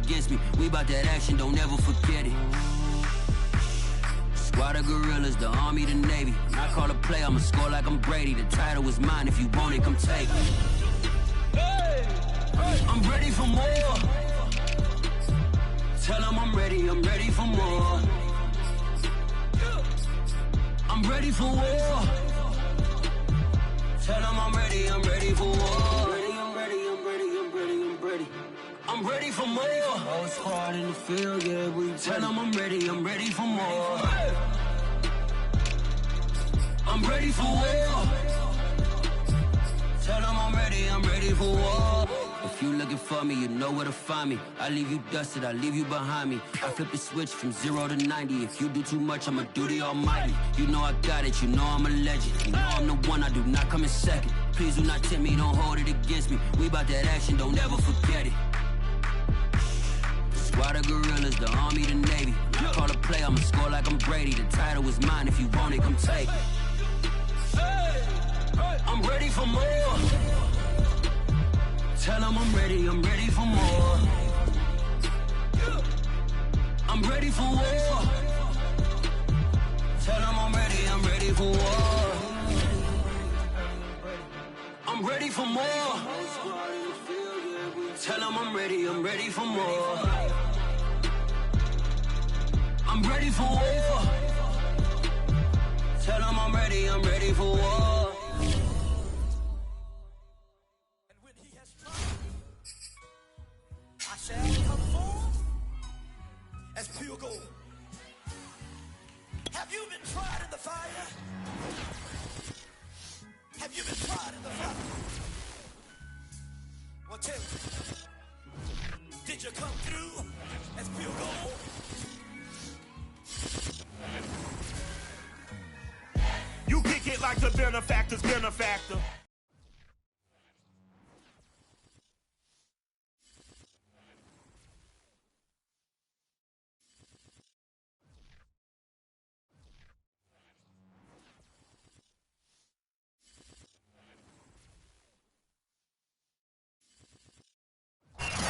against me. We bout that action, don't ever forget it. Squad of gorillas, the army, the navy. When I call a play, I'ma score like I'm Brady. The title is mine, if you want it, come take it. I'm ready for more. Tell them I'm ready for more. I'm ready for war. Tell them I'm ready for war. I'm ready for more. Whole squad in the field, yeah, we tell them I'm ready for more. I'm ready for war. Tell them I'm ready for war. If you looking for me, you know where to find me. I leave you dusted, I leave you behind me. I flip the switch from 0 to 90. If you do too much, I'ma do the almighty. You know I got it, you know I'm a legend. You know I'm the one, I do not come in second. Please do not tempt me, don't hold it against me. We bout that action, don't ever forget it. Squad of gorillas, the army, the navy. When I call a play, I'ma score like I'm Brady. The title is mine, if you want it, come take it. I'm ready for more. Tell them I'm ready for more. I'm ready for war. Tell them I'm ready for war. I'm ready for more. Tell them I'm ready for more. I'm ready for war. Tell them I'm ready for war. And when he has tried, I shall come forth as pure gold. Have you been tried in the fire? Have you been tried in the fire? Well, tell me, did you come through as pure gold? You kick it like the benefactor's benefactor.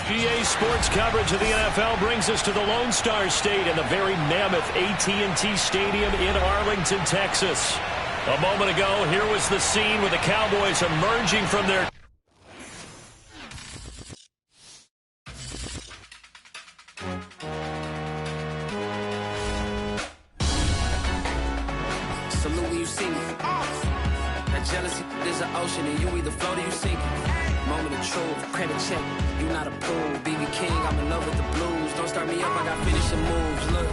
EA Sports coverage of the NFL brings us to the Lone Star State and the very mammoth AT&T Stadium in Arlington, Texas. A moment ago, here was the scene with the Cowboys emerging from their... Salute when you see me. That jealousy is an ocean and you either float or you sink it. Moment of truth, credit check. You not a pool, BB King, I'm in love with the blues. Don't start me up, I got finishing moves. Look,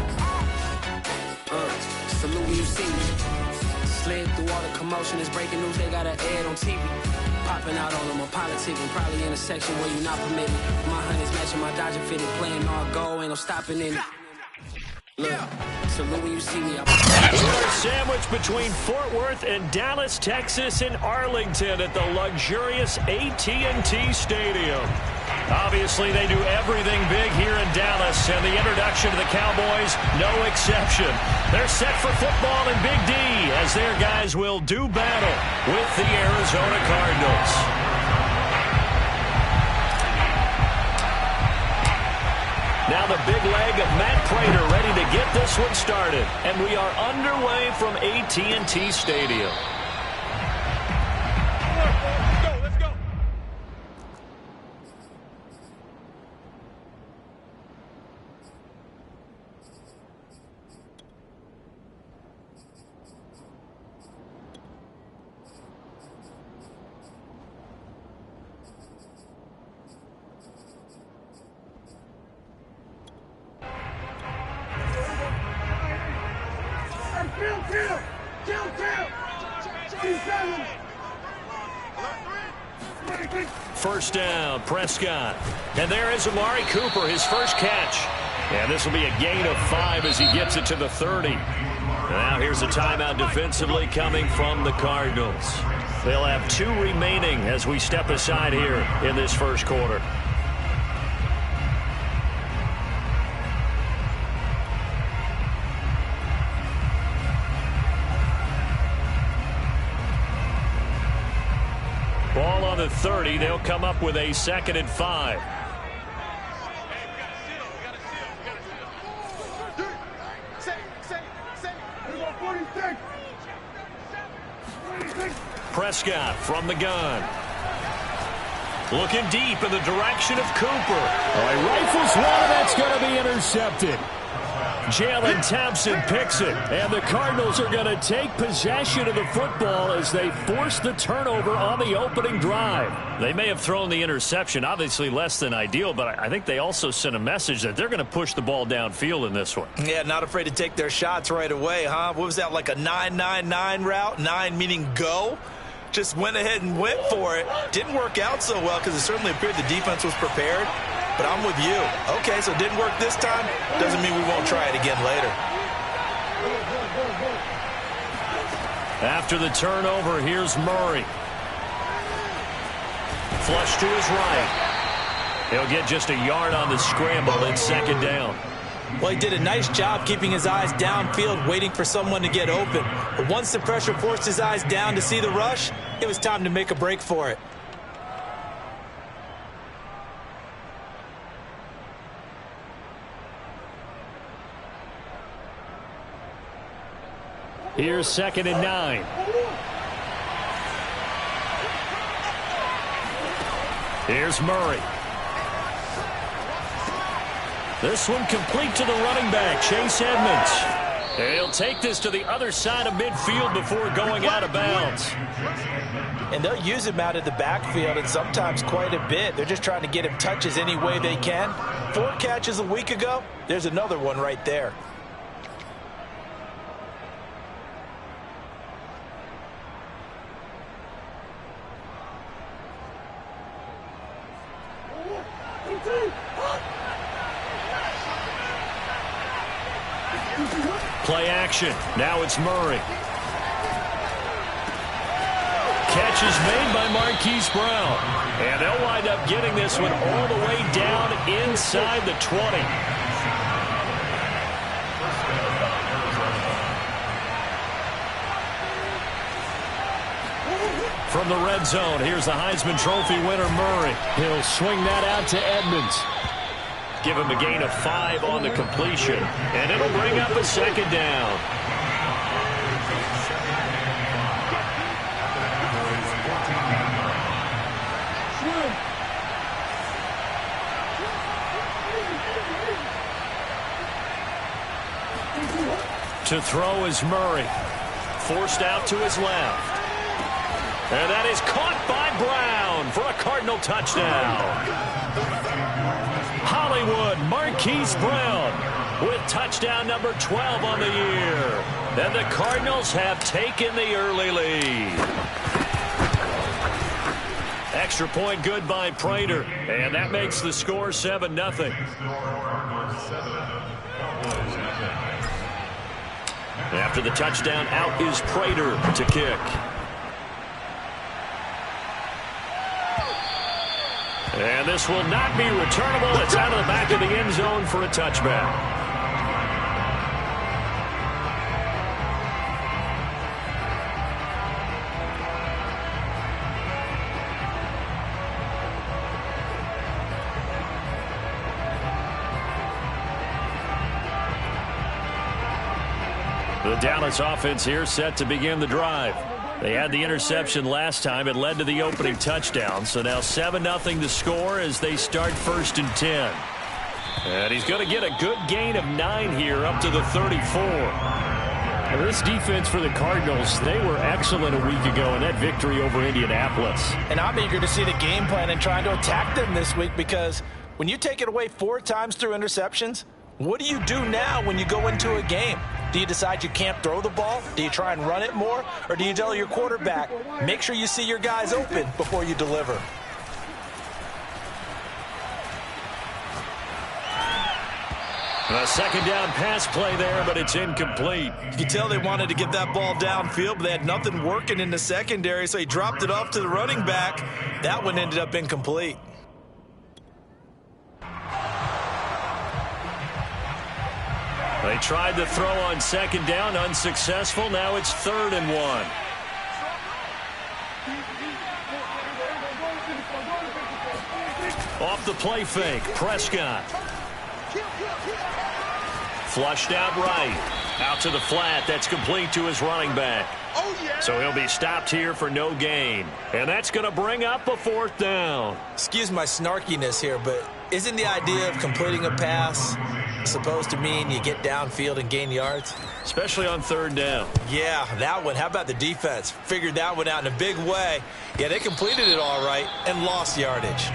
salute when you see me. Slid through all the commotion, it's breaking news, they got an ad on TV. Popping out on them, I'm politicking, probably in a section where you not permitted. My honey's matching my Dodger fitted, playing all goal, ain't no stopping in it. Look, salute when you see me. We're sandwiched between Fort Worth and Dallas, Texas, and Arlington at the luxurious AT&T Stadium. Obviously, they do everything big here in Dallas, and the introduction to the Cowboys, no exception. They're set for football in Big D as their guys will do battle with the Arizona Cardinals. Now the big leg of Matt Prater ready to get this one started, and we are underway from AT&T Stadium. Let's go. First down, Prescott. And there is Amari Cooper, his first catch. And this will be a gain of 5 as he gets it to the 30. Now here's a timeout defensively coming from the Cardinals. They'll have 2 remaining as we step aside here in this first quarter. Ball on the 30. They'll come up with a 2nd and 5. Prescott from the gun. Looking deep in the direction of Cooper. All right, rifles one, and that's going to be intercepted. Jalen Thompson picks it, and the Cardinals are going to take possession of the football as they force the turnover on the opening drive. They may have thrown the interception, obviously less than ideal, but I think they also sent a message that they're going to push the ball downfield in this one. Yeah, not afraid to take their shots right away, huh? What was that, like a 9-9-9 route? 9 meaning go? Just went ahead and went for it. Didn't work out so well because it certainly appeared the defense was prepared. But I'm with you. Okay, so it didn't work this time. Doesn't mean we won't try it again later. After the turnover, here's Murray. Flush to his right. He'll get just a yard on the scramble in second down. Well, he did a nice job keeping his eyes downfield, waiting for someone to get open. But once the pressure forced his eyes down to see the rush, it was time to make a break for it. Here's 2nd and 9. Here's Murray. This one complete to the running back, Chase Edmonds. He'll take this to the other side of midfield before going out of bounds. And they'll use him out of the backfield, and sometimes quite a bit. They're just trying to get him touches any way they can. 4 catches a week ago. There's another one right there. Play action. Now it's Murray. Catch is made by Marquise Brown. And they'll wind up getting this one all the way down inside the 20. From the red zone, here's the Heisman Trophy winner, Murray. He'll swing that out to Edmonds. Give him a gain of 5 on the completion, and it'll bring up a second down. To throw is Murray. Forced out to his left. And that is caught by Brown for a Cardinal touchdown. Hollywood Marquise Brown with touchdown number 12 on the year. And the Cardinals have taken the early lead. Extra point good by Prater. And that makes the score 7-0. After the touchdown, out is Prater to kick. And this will not be returnable. It's out of the back of the end zone for a touchback. The Dallas offense here set to begin the drive. They had the interception last time. It led to the opening touchdown. So now 7-0 to score as they start 1st and 10. And he's going to get a good gain of 9 here up to the 34. Now this defense for the Cardinals, they were excellent a week ago in that victory over Indianapolis. And I'm eager to see the game plan and trying to attack them this week, because when you take it away 4 times through interceptions, what do you do now when you go into a game? Do you decide you can't throw the ball? Do you try and run it more? Or do you tell your quarterback, make sure you see your guys open before you deliver? A second down pass play there, but it's incomplete. You can tell they wanted to get that ball downfield, but they had nothing working in the secondary, so he dropped it off to the running back. That one ended up incomplete. They tried to throw on second down, unsuccessful. Now it's 3rd and 1. Off the play fake, Prescott. Flushed out right. Out to the flat. That's complete to his running back. Oh, yeah. So he'll be stopped here for no gain. And that's going to bring up a 4th down. Excuse my snarkiness here, but isn't the idea of completing a pass supposed to mean you get downfield and gain yards? Especially on 3rd down. Yeah, that one. How about the defense? Figured that one out in a big way. Yeah, they completed it all right and lost yardage.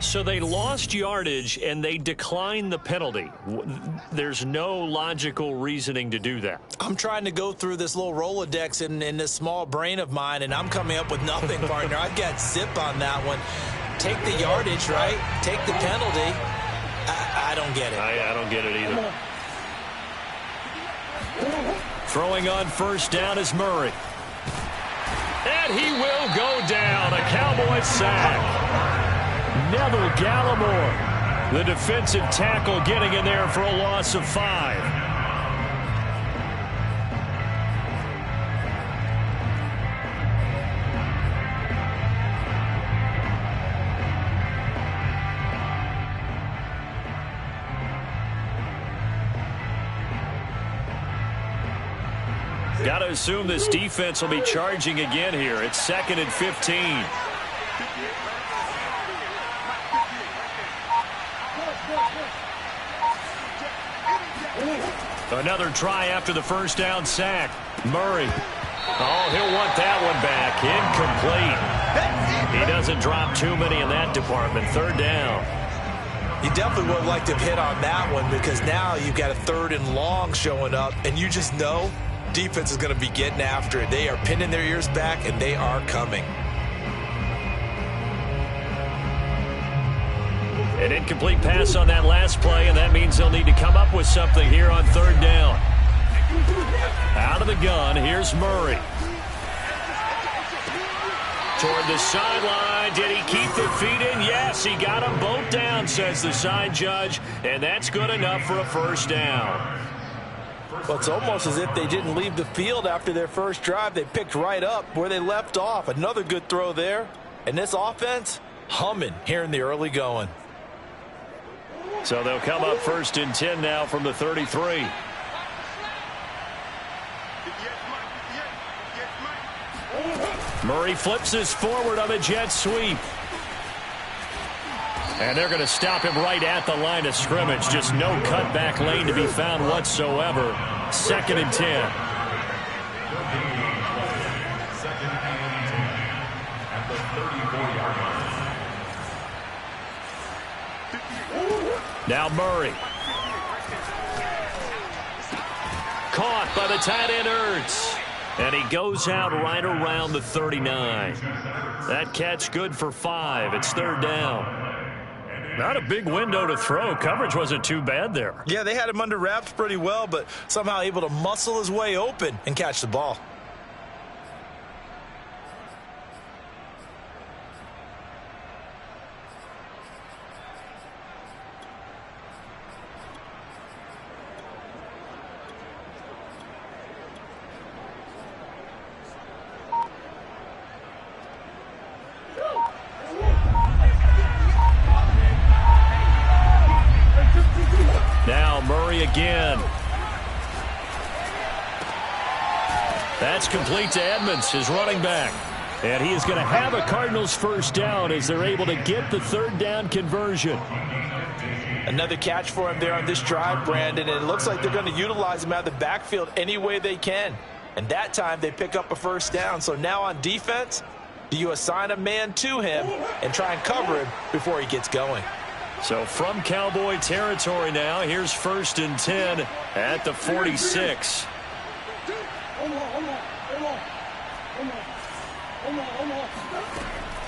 So they lost yardage and they declined the penalty. There's no logical reasoning to do that. I'm trying to go through this little Rolodex in this small brain of mine, and I'm coming up with nothing, partner. I've got zip on that one. Take the yardage, right? Take the penalty. I don't get it. I don't get it either. Throwing on 1st down is Murray. And he will go down. A Cowboys sack. Neville Gallimore, the defensive tackle, getting in there for a loss of 5. Got to assume this defense will be charging again here. It's 2nd and 15. Another try after the 1st down sack. Murray. Oh, he'll want that one back. Incomplete. He doesn't drop too many in that department. 3rd down. You definitely would have liked to have hit on that one, because now you've got a 3rd and long showing up, and you just know defense is going to be getting after it. They are pinning their ears back, and they are coming. An incomplete pass on that last play, and that means they'll need to come up with something here on 3rd down. Out of the gun, here's Murray. Toward the sideline. Did he keep the feet in? Yes, he got them both down, says the side judge, and that's good enough for a 1st down. Well, it's almost as if they didn't leave the field after their first drive. They picked right up where they left off. Another good throw there. And this offense, humming here in the early going. So they'll come up 1st and 10 now from the 33. Murray flips this forward on a jet sweep. And they're going to stop him right at the line of scrimmage. Just no cutback lane to be found whatsoever. 2nd and 10. Now Murray. Caught by the tight end Ertz. And he goes out right around the 39. That catch good for 5. It's 3rd down. Not a big window to throw. Coverage wasn't too bad there. Yeah, they had him under wraps pretty well, but somehow able to muscle his way open and catch the ball. Again. That's complete to Edmonds, his running back. And he is going to have a Cardinals 1st down as they're able to get the 3rd down conversion. Another catch for him there on this drive, Brandon, and it looks like they're going to utilize him out of the backfield any way they can. And that time they pick up a 1st down. So now on defense, do you assign a man to him and try and cover him before he gets going? So from Cowboy territory now, here's 1st and 10 at the 46.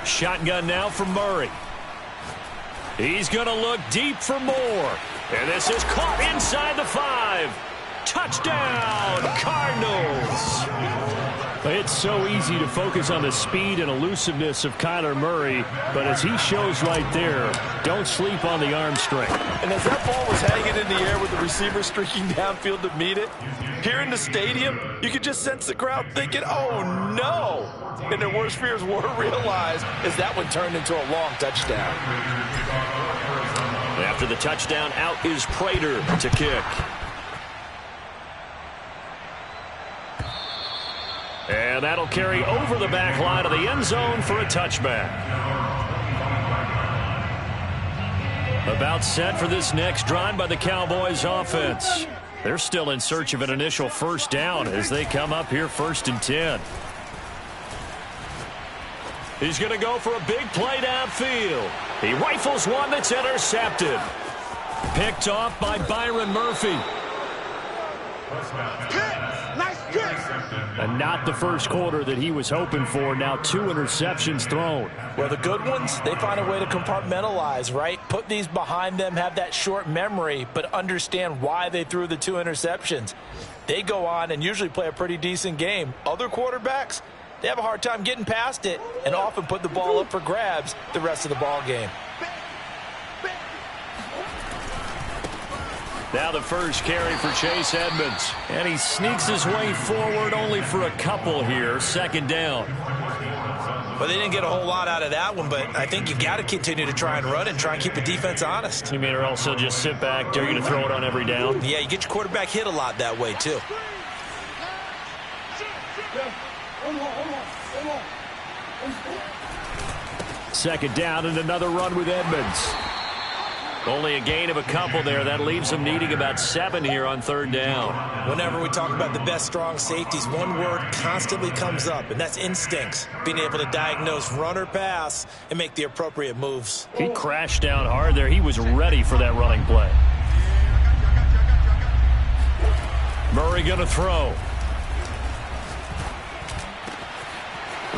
Shotgun now for Murray. He's going to look deep for more. And this is caught inside the 5. Touchdown, Cardinals. It's so easy to focus on the speed and elusiveness of Kyler Murray, but as he shows right there, don't sleep on the arm strength. And as that ball was hanging in the air with the receiver streaking downfield to meet it, here in the stadium, you could just sense the crowd thinking, oh no! And their worst fears were realized as that one turned into a long touchdown. After the touchdown, out is Prater to kick. And that'll carry over the back line of the end zone for a touchback. About set for this next drive by the Cowboys offense. They're still in search of an initial first down as they come up here 1st and 10. He's going to go for a big play downfield. He rifles one that's intercepted. Picked off by Byron Murphy. And not the first quarter that he was hoping for. Now 2 interceptions thrown. Well, the good ones, they find a way to compartmentalize, right? Put these behind them, have that short memory, but understand why they threw the 2 interceptions. They go on and usually play a pretty decent game. Other quarterbacks, they have a hard time getting past it and often put the ball up for grabs the rest of the ball game. Now the first carry for Chase Edmonds. And he sneaks his way forward only for a couple here. 2nd down. Well, they didn't get a whole lot out of that one, but I think you got to continue to try and run and try and keep the defense honest. You mean or else they'll just sit back, dare you to throw it on every down? Yeah, you get your quarterback hit a lot that way, too. Second down and another run with Edmonds. Only a gain of a couple there. That leaves them needing about 7 here on 3rd down. Whenever we talk about the best strong safeties, one word constantly comes up, and that's instincts. Being able to diagnose run or pass and make the appropriate moves. He crashed down hard there. He was ready for that running play. Murray going to throw.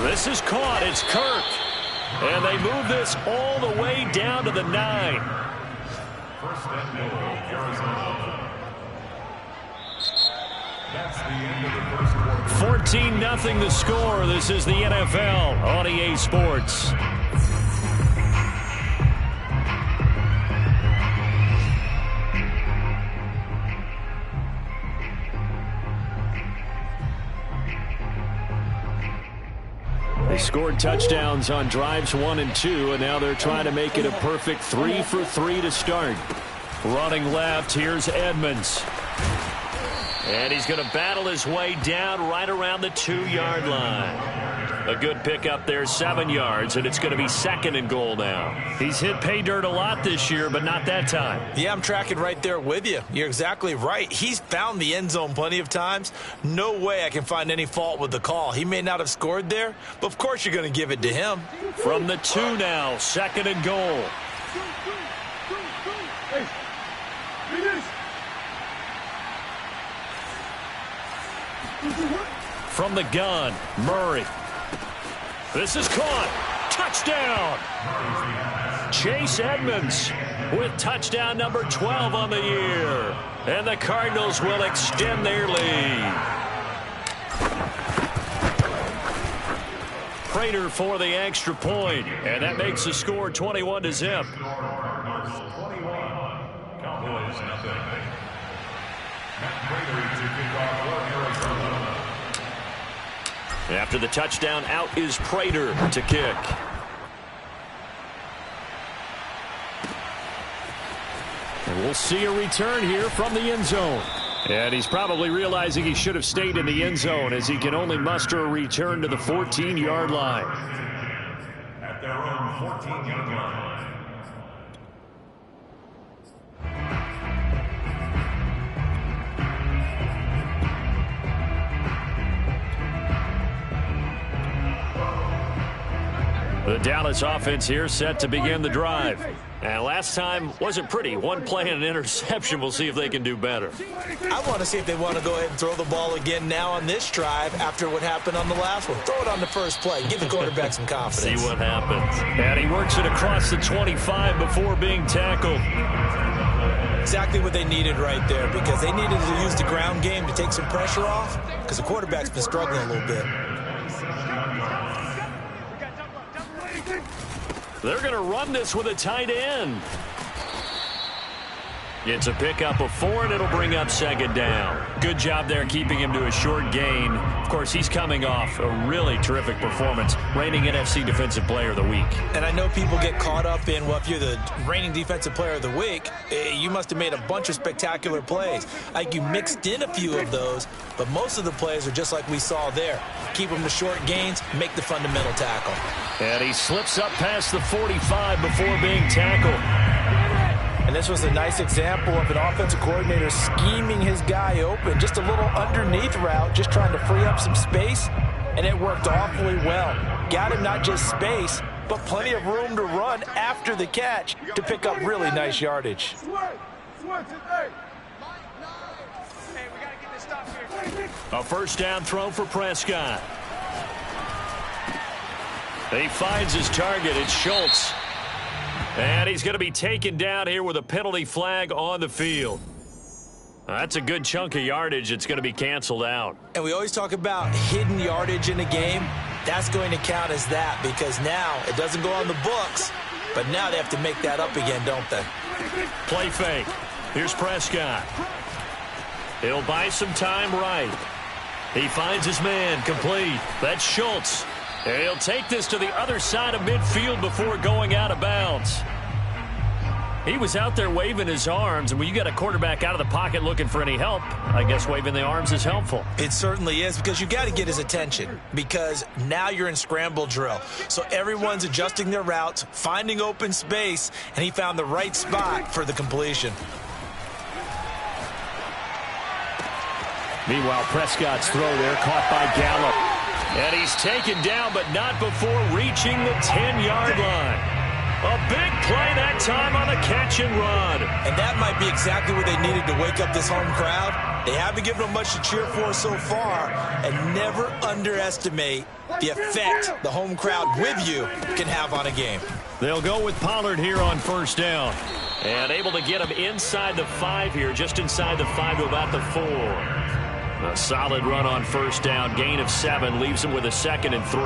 This is caught. It's Kirk. And they move this all the way down to the 9. 14-0 the score. This is the NFL on EA Sports. They scored touchdowns on drives 1 and 2, and now they're trying to make it a perfect 3 for 3 to start. Running left, here's Edmonds. And he's going to battle his way down right around the 2-yard line. A good pickup there, 7 yards, and it's going to be 2nd and goal now. He's hit pay dirt a lot this year, but not that time. Yeah, I'm tracking right there with you. You're exactly right. He's found the end zone plenty of times. No way I can find any fault with the call. He may not have scored there, but of course you're going to give it to him. From the 2 now, 2nd and goal. From the gun, Murray. This is caught. Touchdown! Chase Edmonds with touchdown number 12 on the year. And the Cardinals will extend their lead. Prater for the extra point, and that makes the score 21-0. After the touchdown, out is Prater to kick. And we'll see a return here from the end zone. And he's probably realizing he should have stayed in the end zone as he can only muster a return to the 14-yard line. At their own 14-yard line. The Dallas offense here set to begin the drive. And last time wasn't pretty. 1 play and an interception. We'll see if they can do better. I want to see if they want to go ahead and throw the ball again now on this drive after what happened on the last one. Throw it on the first play. Give the quarterback some confidence. See what happens. And he works it across the 25 before being tackled. Exactly what they needed right there, because they needed to use the ground game to take some pressure off, because the quarterback's been struggling a little bit. They're going to run this with a tight end. It's a pickup of 4, and it'll bring up second down. Good job there keeping him to a short gain. Of course, he's coming off a really terrific performance, reigning NFC Defensive Player of the Week. And I know people get caught up in, well, if you're the reigning Defensive Player of the Week, you must have made a bunch of spectacular plays. Like you mixed in a few of those, but most of the plays are just like we saw there. Keep them to short gains, make the fundamental tackle. And he slips up past the 45 before being tackled. And this was a nice example of an offensive coordinator scheming his guy open. Just a little underneath route, just trying to free up some space, and it worked awfully well. Got him not just space, but plenty of room to run after the catch to pick up really nice yardage. A first down throw for Prescott. He finds his target. It's Schultz. And he's going to be taken down here with a penalty flag on the field. That's a good chunk of yardage. It's going to be canceled out. And we always talk about hidden yardage in a game. That's going to count as that because now it doesn't go on the books, but now they have to make that up again, don't they? Play fake. Here's Prescott. He'll buy some time right. He finds his man complete. That's Schultz. And he'll take this to the other side of midfield before going out of bounds. He was out there waving his arms, and when you got a quarterback out of the pocket looking for any help, I guess waving the arms is helpful. It certainly is because you got to get his attention because now you're in scramble drill. So everyone's adjusting their routes, finding open space, and he found the right spot for the completion. Meanwhile, Prescott's throw there caught by Gallup. And he's taken down, but not before reaching the 10-yard line. A big play that time on the catch and run. And that might be exactly what they needed to wake up this home crowd. They haven't given them much to cheer for so far, and never underestimate the effect the home crowd with you can have on a game. They'll go with Pollard here on first down. And able to get him inside the 5 here, just inside the 5 to about the 4. A solid run on first down. Gain of 7 leaves him with a 2nd and 3.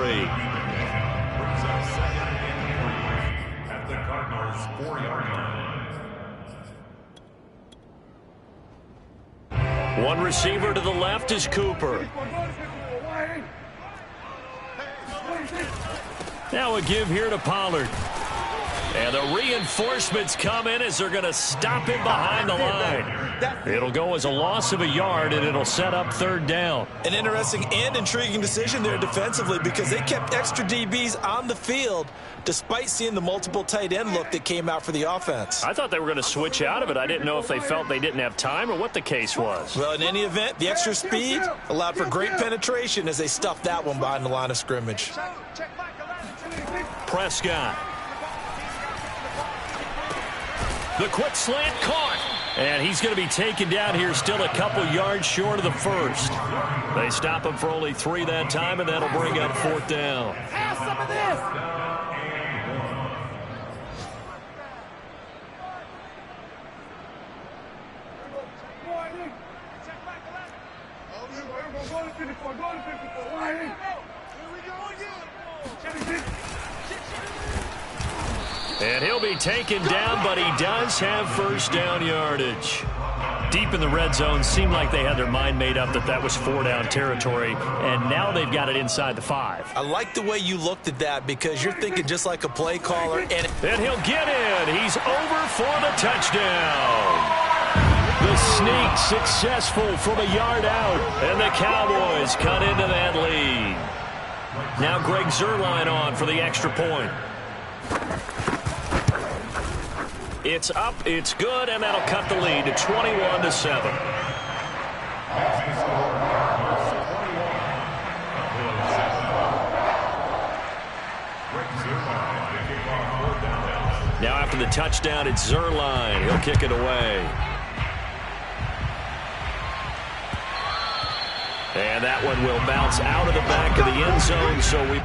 At the Cardinals 4-yard line. One receiver to the left is Cooper. Now a give here to Pollard. And the reinforcements come in as they're going to stop him behind the line. It'll go as a loss of a yard, and it'll set up third down. An interesting and intriguing decision there defensively because they kept extra DBs on the field despite seeing the multiple tight end look that came out for the offense. I thought they were going to switch out of it. I didn't know if they felt they didn't have time or what the case was. Well, in any event, the extra speed allowed for great penetration as they stuffed that one behind the line of scrimmage. Prescott. The quick slant caught. And he's going to be taken down here still a couple yards short of the first. They stop him for only 3 that time, and that'll bring up fourth down. Have some of this. And he'll be taken down, but he does have first down yardage. Deep in the red zone, seemed like they had their mind made up that that was 4-down territory, and now they've got it inside the 5. I like the way you looked at that because you're thinking just like a play caller. And he'll get in. He's over for the touchdown. The sneak successful from a yard out, and the Cowboys cut into that lead. Now Greg Zuerlein on for the extra point. It's up, it's good, and that'll cut the lead to 21-7. Now after the touchdown, it's Zuerlein. He'll kick it away. And that one will bounce out of the back of the end zone, so we...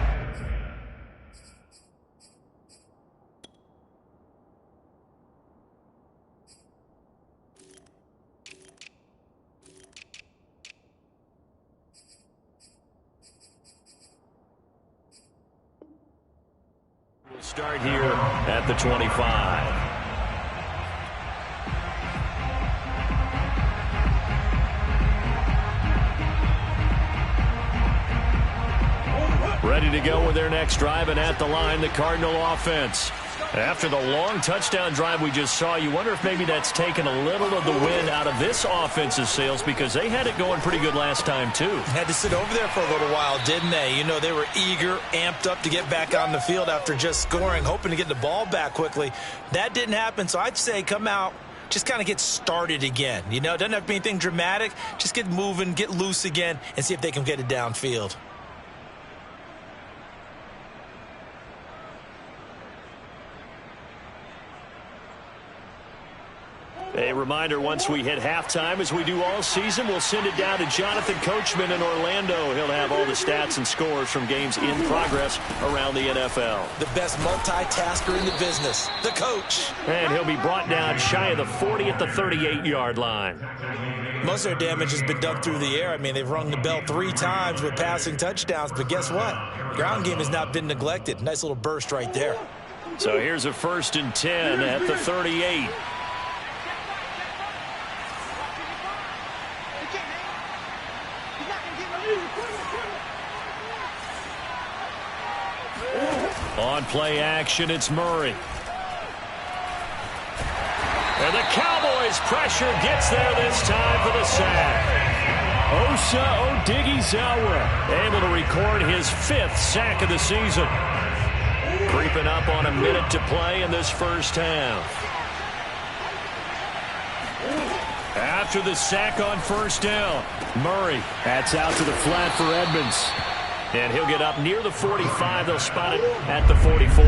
Start here at the 25. ready to go with their next drive, and at the line, the Cardinal offense. After the long touchdown drive we just saw, you wonder if maybe that's taken a little of the wind out of this offense's sails, because they had it going pretty good last time, too. Had to sit over there for a little while, didn't they? You know, they were eager, amped up to get back on the field after just scoring, hoping to get the ball back quickly. That didn't happen, so I'd say come out, just kind of get started again. You know, it doesn't have to be anything dramatic. Just get moving, get loose again, and see if they can get it downfield. A reminder, once we hit halftime, as we do all season, we'll send it down to Jonathan Coachman in Orlando. He'll have all the stats and scores from games in progress around the NFL. The best multitasker in the business, the coach. And he'll be brought down shy of the 40 at the 38-yard line. Most of their damage has been done through the air. I mean, they've rung the bell 3 times with passing touchdowns, but guess what? Ground game has not been neglected. Nice little burst right there. So here's a 1st and 10 at the 38. On play action, it's Murray. And the Cowboys' pressure gets there this time for the sack. Osa Odighizuwa able to record his 5th sack of the season. Creeping up on a minute to play in this first half. After the sack on 1st down, Murray. That's out to the flat for Edmonds. And he'll get up near the 45. They'll spot it at the 44.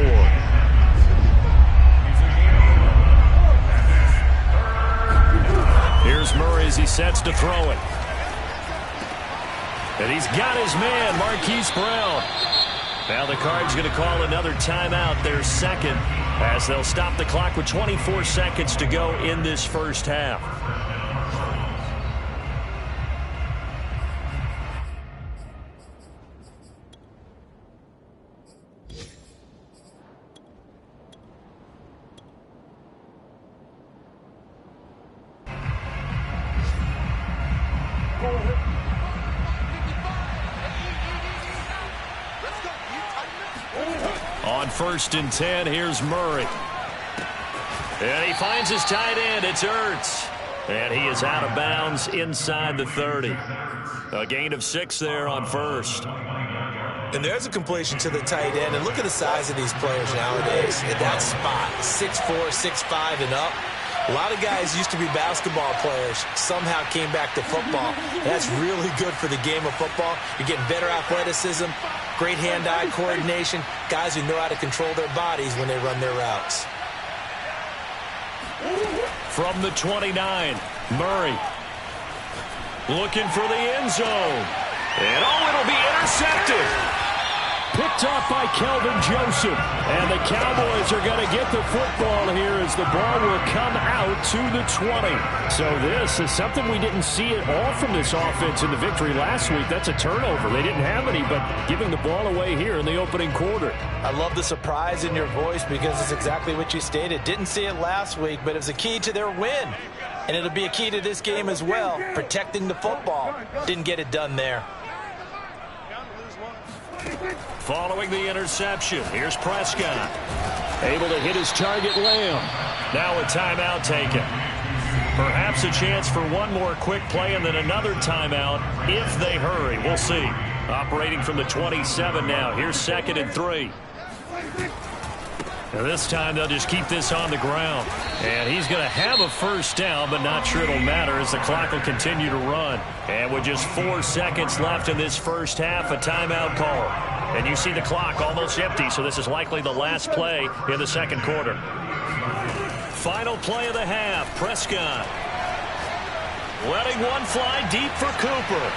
Here's Murray as he sets to throw it. And he's got his man, Marquise Brown. Now the Cards going to call another timeout, their second, as they'll stop the clock with 24 seconds to go in this first half. On 1st and 10, here's Murray. And he finds his tight end. It's Ertz. And he is out of bounds inside the 30. A gain of 6 there on 1st. And there's a completion to the tight end. And look at the size of these players nowadays at that spot. 6'4", 6'5", and up. A lot of guys used to be basketball players, somehow came back to football. That's really good for the game of football. You're getting better athleticism, great hand-eye coordination, guys who know how to control their bodies when they run their routes. From the 29, Murray looking for the end zone. And it'll be intercepted. Picked off by Kelvin Joseph. And the Cowboys are going to get the football here as the ball will come out to the 20. So this is something we didn't see at all from this offense in the victory last week. That's a turnover. They didn't have any, but giving the ball away here in the opening quarter. I love the surprise in your voice because it's exactly what you stated. Didn't see it last week, but it was a key to their win. And it'll be a key to this game as well, protecting the football. Didn't get it done there. Following the interception, here's Prescott. Able to hit his target, Lamb. Now a timeout taken. Perhaps a chance for one more quick play and then another timeout if they hurry. We'll see. Operating from the 27 now. Here's 2nd and 3. Now this time they'll just keep this on the ground. And he's going to have a 1st down, but not sure it'll matter as the clock will continue to run. And with just 4 seconds left in this first half, a timeout call. And you see the clock almost empty, so this is likely the last play in the second quarter. Final play of the half, Prescott. Letting one fly deep for Cooper.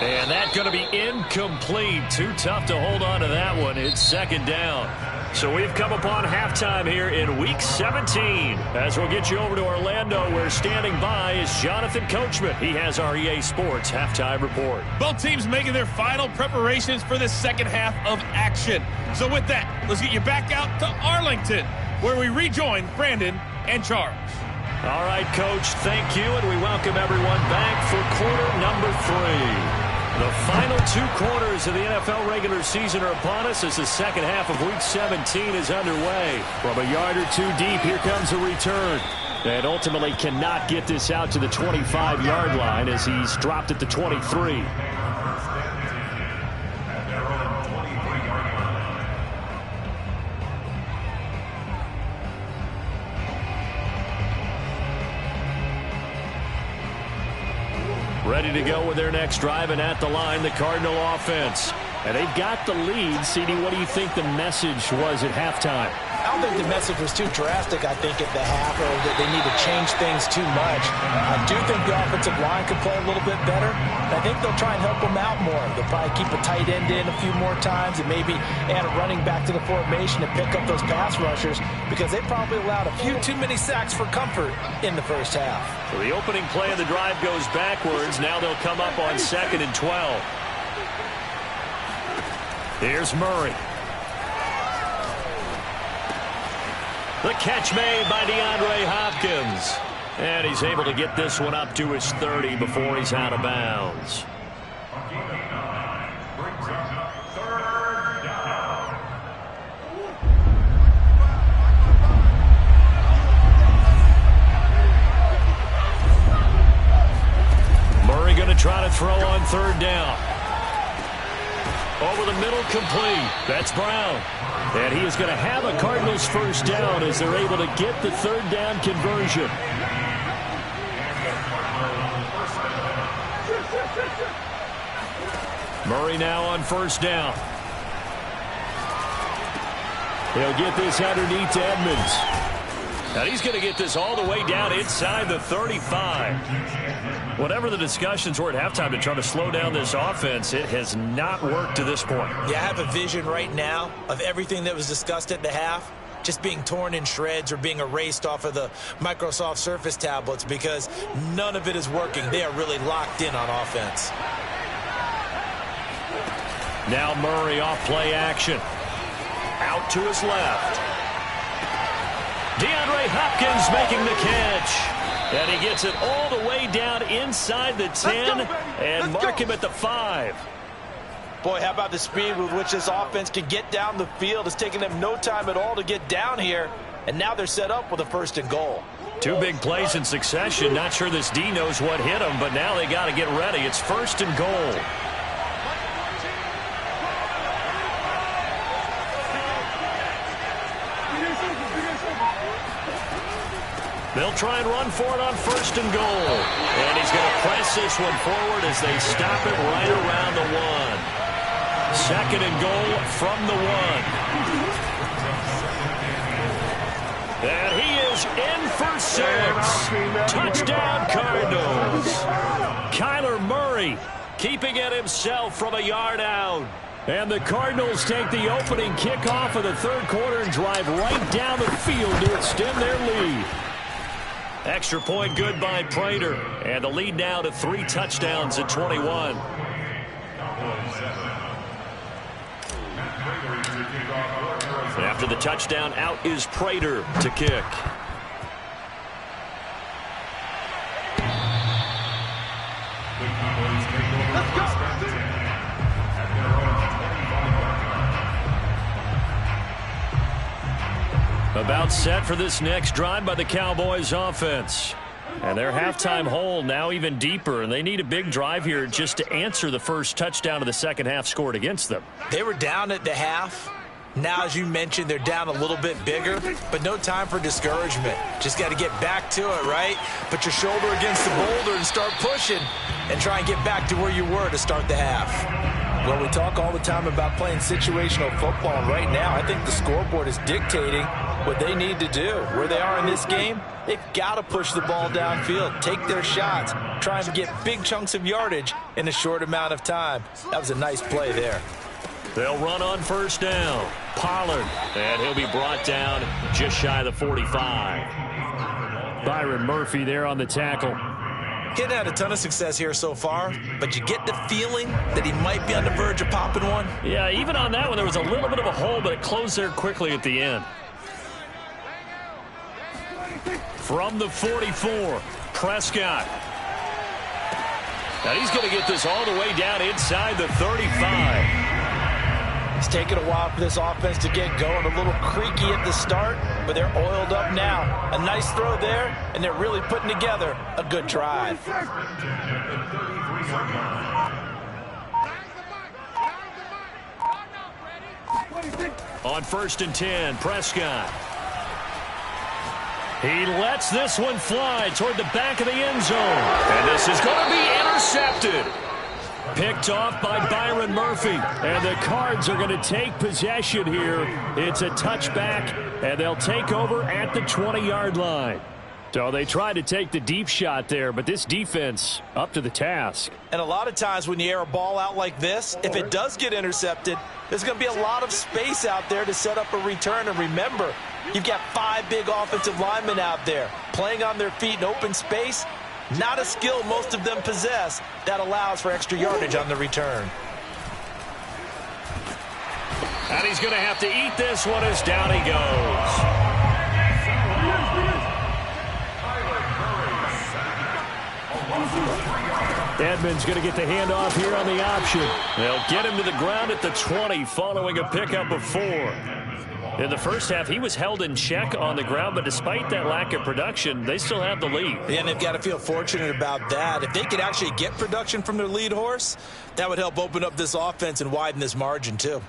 And that's going to be incomplete. Too tough to hold on to that one. It's 2nd down. So we've come upon halftime here in Week 17. As we'll get you over to Orlando, where standing by is Jonathan Coachman. He has our EA Sports Halftime Report. Both teams making their final preparations for the second half of action. So with that, let's get you back out to Arlington, where we rejoin Brandon and Charles. All right, Coach, thank you, and we welcome everyone back for quarter number 3. The final 2 quarters of the NFL regular season are upon us as the second half of Week 17 is underway. From a yard or 2 deep, here comes a return. And ultimately cannot get this out to the 25-yard line as he's dropped at the 23. Ready to go with their next drive, and at the line, the Cardinal offense. And they've got the lead. CD, what do you think the message was at halftime? I don't think the message was too drastic, I think, at the half, or that they need to change things too much. I do think the offensive line could play a little bit better. I think they'll try and help them out more. They'll probably keep a tight end in a few more times and maybe add a running back to the formation to pick up those pass rushers, because they probably allowed a few too many sacks for comfort in the first half. So the opening play of the drive goes backwards. Now they'll come up on 2nd and 12. Here's Murray. The catch made by DeAndre Hopkins. And he's able to get this one up to his 30 before he's out of bounds. Murray going to try to throw on 3rd down. Over the middle, complete. That's Brown. And he is going to have a Cardinals first down as they're able to get the 3rd down conversion. Murray now on 1st down. He'll get this underneath to Edmonds. And he's going to get this all the way down inside the 35. Whatever the discussions were at halftime to try to slow down this offense, it has not worked to this point. Yeah, I have a vision right now of everything that was discussed at the half just being torn in shreds or being erased off of the Microsoft Surface tablets, because none of it is working. They are really locked in on offense. Now Murray off play action. Out to his left. DeAndre Hopkins making the catch. And he gets it all the way down inside the 10 and mark him at the 5. Boy, how about the speed with which this offense can get down the field? It's taking them no time at all to get down here. And now they're set up with a 1st and goal. 2 big plays in succession. Not sure this D knows what hit him, but now they got to get ready. It's 1st and goal. They'll try and run for it on 1st and goal. And he's going to press this one forward as they stop it right around the 1. 2nd and goal from the 1. And he is in for 6. Touchdown, Cardinals. Kyler Murray keeping it himself from a yard out. And the Cardinals take the opening kickoff of the 3rd quarter and drive right down the field to extend their lead. Extra point good by Prater. And the lead now to 3 touchdowns at 21. After the touchdown, out is Prater to kick. About set for this next drive by the Cowboys offense. And their halftime hole now even deeper, and they need a big drive here just to answer the first touchdown of the second half scored against them. They were down at the half. Now, as you mentioned, they're down a little bit bigger, but no time for discouragement. Just got to get back to it, right? Put your shoulder against the boulder and start pushing and try and get back to where you were to start the half. Well, we talk all the time about playing situational football, and right now I think the scoreboard is dictating what they need to do. Where they are in this game, they've got to push the ball downfield, take their shots, try and get big chunks of yardage in a short amount of time. That was a nice play there. They'll run on first down. Pollard, and he'll be brought down just shy of the 45. Byron Murphy there on the tackle. He hadn't had a ton of success here so far, but you get the feeling that he might be on the verge of popping one. Yeah, even on that one, there was a little bit of a hole, but it closed there quickly at the end. From the 44, Prescott. And he's going to get this all the way down inside the 35. It's taken a while for this offense to get going. A little creaky at the start, but they're oiled up now. A nice throw there, and they're really putting together a good drive. On 1st and 10, Prescott. He lets this one fly toward the back of the end zone. And this is going to be intercepted. Picked off by Byron Murphy. And the Cards are going to take possession here. It's a touchback, and they'll take over at the 20-yard line. So they tried to take the deep shot there, but this defense up to the task. And a lot of times when you air a ball out like this, if it does get intercepted, there's going to be a lot of space out there to set up a return. And remember, you've got 5 big offensive linemen out there playing on their feet in open space. Not a skill most of them possess that allows for extra yardage on the return. And he's going to have to eat this one as down he goes. Edmonds going to get the handoff here on the option. They'll get him to the ground at the 20 following a pickup of 4. In the first half, he was held in check on the ground, but despite that lack of production, they still have the lead. And they've got to feel fortunate about that. If they could actually get production from their lead horse, that would help open up this offense and widen this margin too.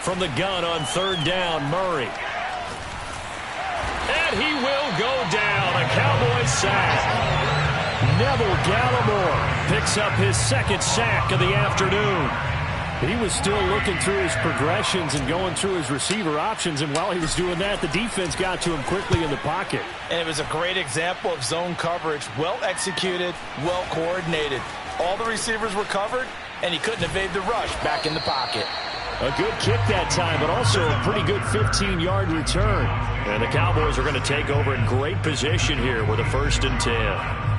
From the gun on 3rd down, Murray. And he will go down. A Cowboys sack. Neville Gallimore picks up his 2nd sack of the afternoon. He was still looking through his progressions and going through his receiver options, and while he was doing that, the defense got to him quickly in the pocket. And it was a great example of zone coverage. Well executed, well coordinated. All the receivers were covered, and he couldn't evade the rush back in the pocket. A good kick that time, but also a pretty good 15-yard return. And the Cowboys are going to take over in great position here with a 1st and 10.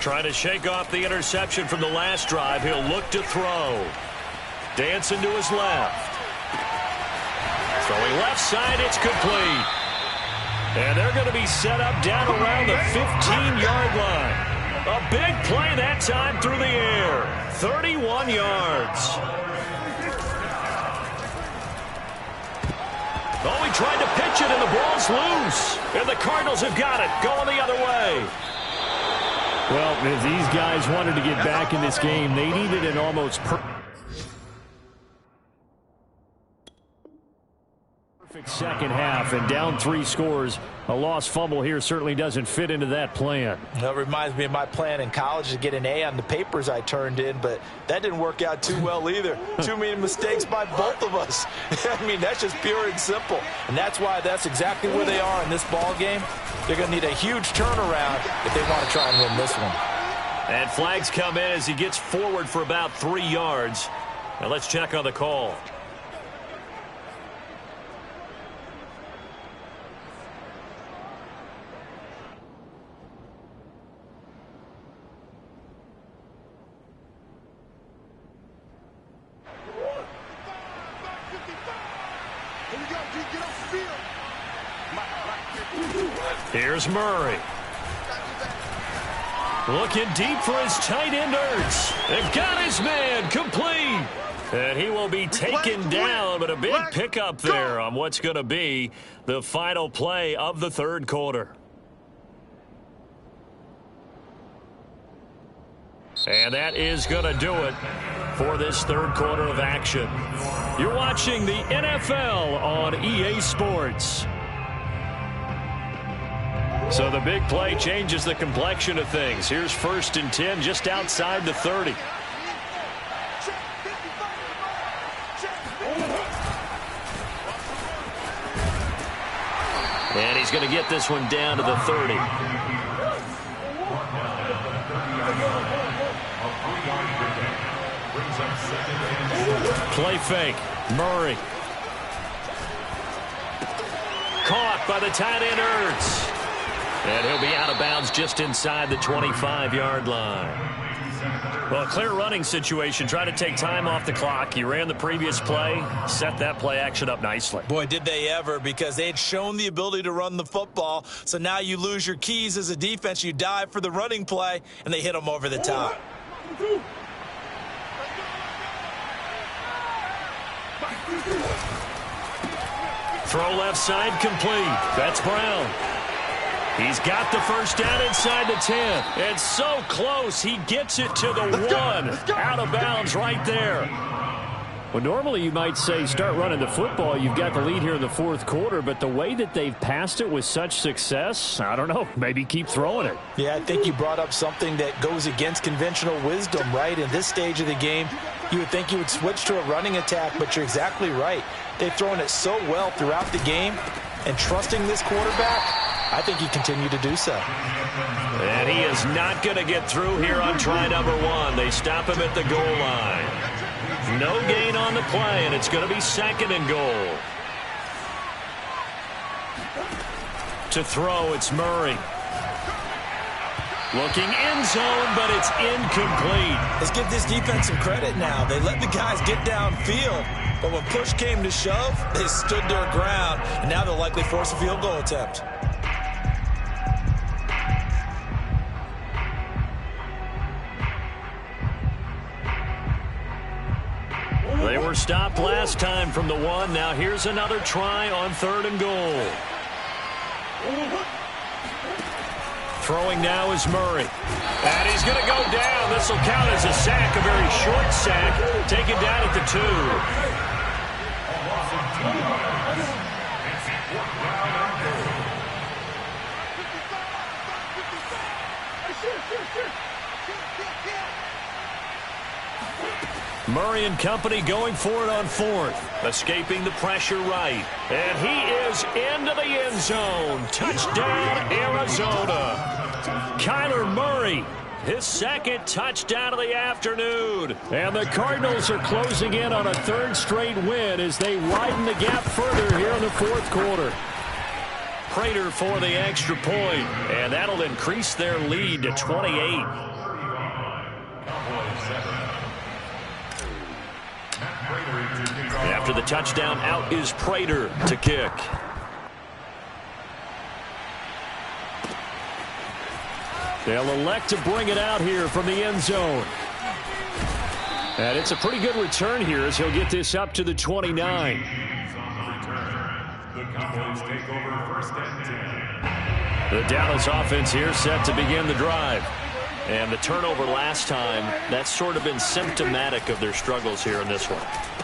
Trying to shake off the interception from the last drive. He'll look to throw. Dancing to his left. Throwing left side, it's complete. And they're going to be set up down around the 15-yard line. A big play that time through the air. 31 yards. Oh, he tried to pitch it, and the ball's loose. And the Cardinals have got it, going the other way. Well, if these guys wanted to get back in this game, they needed an almost perfect second half, and down 3 scores. A lost fumble here certainly doesn't fit into that plan. That reminds me of my plan in college to get an A on the papers I turned in, but that didn't work out too well either. Too many mistakes by both of us. I mean, that's just pure and simple. And that's why that's exactly where they are in this ball game. They're going to need a huge turnaround if they want to try and win this one. And flags come in as he gets forward for about 3 yards. Now let's check on the call. Here's Murray. Looking deep for his tight end, Ertz. They've got his man complete. And he will be taken down, but a big pickup there on what's going to be the final play of the 3rd quarter. And that is going to do it for this 3rd quarter of action. You're watching the NFL on EA Sports. So the big play changes the complexion of things. Here's 1st and 10 just outside the 30. And he's going to get this one down to the 30. Play fake. Murray. Caught by the tight end, Ertz. And he'll be out of bounds just inside the 25-yard line. Well, a clear running situation. Try to take time off the clock. He ran the previous play, set that play action up nicely. Boy, did they ever, because they had shown the ability to run the football. So now you lose your keys as a defense. You dive for the running play, and they hit them over the top. Throw left side complete. That's Brown. He's got the first down inside the 10. It's so close. He gets it to the 1. Out of bounds right there. Well, normally you might say start running the football. You've got the lead here in the fourth quarter, but the way that they've passed it with such success, I don't know, maybe keep throwing it. Yeah, I think you brought up something that goes against conventional wisdom, right? In this stage of the game, you would think you would switch to a running attack, but you're exactly right. They've thrown it so well throughout the game, and trusting this quarterback, I think he continued to do so. And he is not going to get through here on try number 1. They stop him at the goal line. No gain on the play, and it's going to be 2nd and goal. To throw, it's Murray. Looking end zone, but it's incomplete. Let's give this defense some credit now. They let the guys get downfield, but when push came to shove, they stood their ground, and now they'll likely force a field goal attempt. They were stopped last time from the 1. Now here's another try on 3rd and goal. Throwing now is Murray. And he's going to go down. This will count as a sack, a very short sack. Taken down at the 2. Murray and company going for it on 4th. Escaping the pressure right. And he is into the end zone. Touchdown, Arizona. Kyler Murray, his 2nd touchdown of the afternoon. And the Cardinals are closing in on a 3rd straight win as they widen the gap further here in the 4th quarter. Prater for the extra point. And that'll increase their lead to 28. After the touchdown, out is Prater to kick. They'll elect to bring it out here from the end zone. And it's a pretty good return here as he'll get this up to the 29. The Cowboys take over 1st and 10. The Dallas offense here set to begin the drive. And the turnover last time, that's sort of been symptomatic of their struggles here in this one.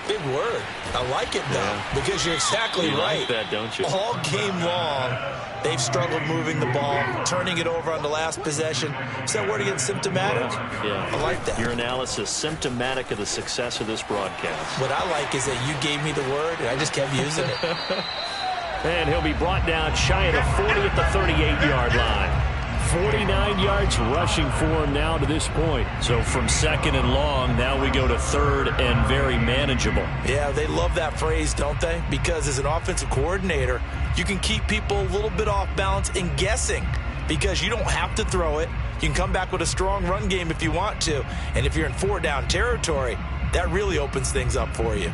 Big word. I like it, though, because you're exactly right. Like that, don't you? All game long, they've struggled moving the ball, turning it over on the last possession. Is that word again, symptomatic? Yeah. I like that. Your analysis, symptomatic of the success of this broadcast. What I like is that you gave me the word, and I just kept using it. And he'll be brought down shy of the 40 at the 38-yard line. 49 yards rushing for him now to this point. So from 2nd and long, now we go to 3rd and very manageable. Yeah, they love that phrase, don't they? Because as an offensive coordinator, you can keep people a little bit off balance and guessing because you don't have to throw it. You can come back with a strong run game if you want to. And if you're in 4-down territory, that really opens things up for you.